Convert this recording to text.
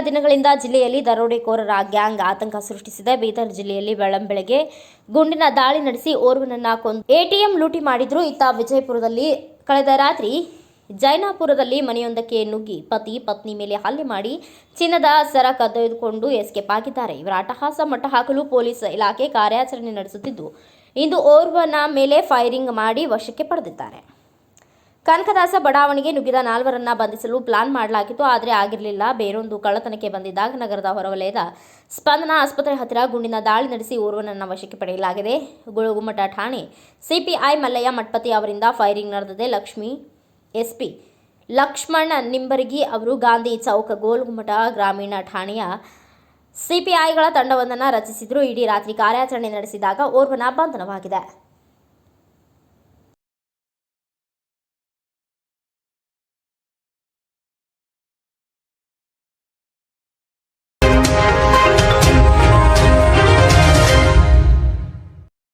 ದಿನಗಳಿಂದ ಜಿಲ್ಲೆಯಲ್ಲಿ ದರೋಡೆಕೋರರ ಗ್ಯಾಂಗ್ ಆತಂಕ ಸೃಷ್ಟಿಸಿದೆ. ಬೀದರ್ ಜಿಲ್ಲೆಯಲ್ಲಿ ಬೆಳ್ಳಂಬೆಳಗ್ಗೆ ಗುಂಡಿನ ದಾಳಿ ನಡೆಸಿ ಓರ್ವನನ್ನ ಕೊಂದು ಎಟಿಎಂ ಲೂಟಿ ಮಾಡಿದ್ರು. ಇತ್ತ ವಿಜಯಪುರದಲ್ಲಿ ಕಳೆದ ರಾತ್ರಿ ಜೈನಾಪುರದಲ್ಲಿ ಮನೆಯೊಂದಕ್ಕೆ ನುಗ್ಗಿ ಪತಿ ಪತ್ನಿ ಮೇಲೆ ಹಲ್ಲೆ ಮಾಡಿ ಚಿನ್ನದ ಸರ ಕದ್ದೊಯ್ದುಕೊಂಡು ಎಸ್ಕೇಪ್ ಆಗಿದ್ದಾರೆ. ಇವರ ಅಟ್ಟಹಾಸ ಮಟ್ಟ ಹಾಕಲು ಪೊಲೀಸ್ ಇಲಾಖೆ ಕಾರ್ಯಾಚರಣೆ ನಡೆಸುತ್ತಿದ್ದು, ಇಂದು ಓರ್ವನ ಮೇಲೆ ಫೈರಿಂಗ್ ಮಾಡಿ ವಶಕ್ಕೆ ಪಡೆದಿದ್ದಾರೆ. ಕನಕದಾಸ ಬಡಾವಣೆಗೆ ನುಗ್ಗಿದ 4ರನ್ನ ಬಂಧಿಸಲು ಪ್ಲಾನ್ ಮಾಡಲಾಗಿತ್ತು, ಆದರೆ ಆಗಿರಲಿಲ್ಲ. ಬೇರೊಂದು ಕಳ್ಳತನಕ್ಕೆ ಬಂದಿದ್ದಾಗ ನಗರದ ಹೊರವಲಯದ ಸ್ಪಂದನ ಆಸ್ಪತ್ರೆ ಹತ್ತಿರ ಗುಂಡಿನ ದಾಳಿ ನಡೆಸಿ ಓರ್ವನನ್ನ ವಶಕ್ಕೆ ಪಡೆಯಲಾಗಿದೆ. ಗುಳಗುಮಠ ಠಾಣೆ ಸಿಪಿಐ ಮಲ್ಲಯ್ಯ ಮಠಪತಿ ಅವರಿಂದ ಫೈರಿಂಗ್ ನಡೆದಿದೆ. ಎಸ್ಪಿ ಲಕ್ಷ್ಮಣ್ ನಿಂಬರಗಿ ಅವರು ಗಾಂಧಿ ಚೌಕ್ ಗೋಲಗುಮಠ ಗ್ರಾಮೀಣ ಠಾಣೆಯ ಸಿಪಿಐಗಳ ತಂಡವೊಂದನ್ನು ರಚಿಸಿದ್ರು. ಇಡೀ ರಾತ್ರಿ ಕಾರ್ಯಾಚರಣೆ ನಡೆಸಿದಾಗ ಓರ್ವನ ಬಂಧನವಾಗಿದೆ.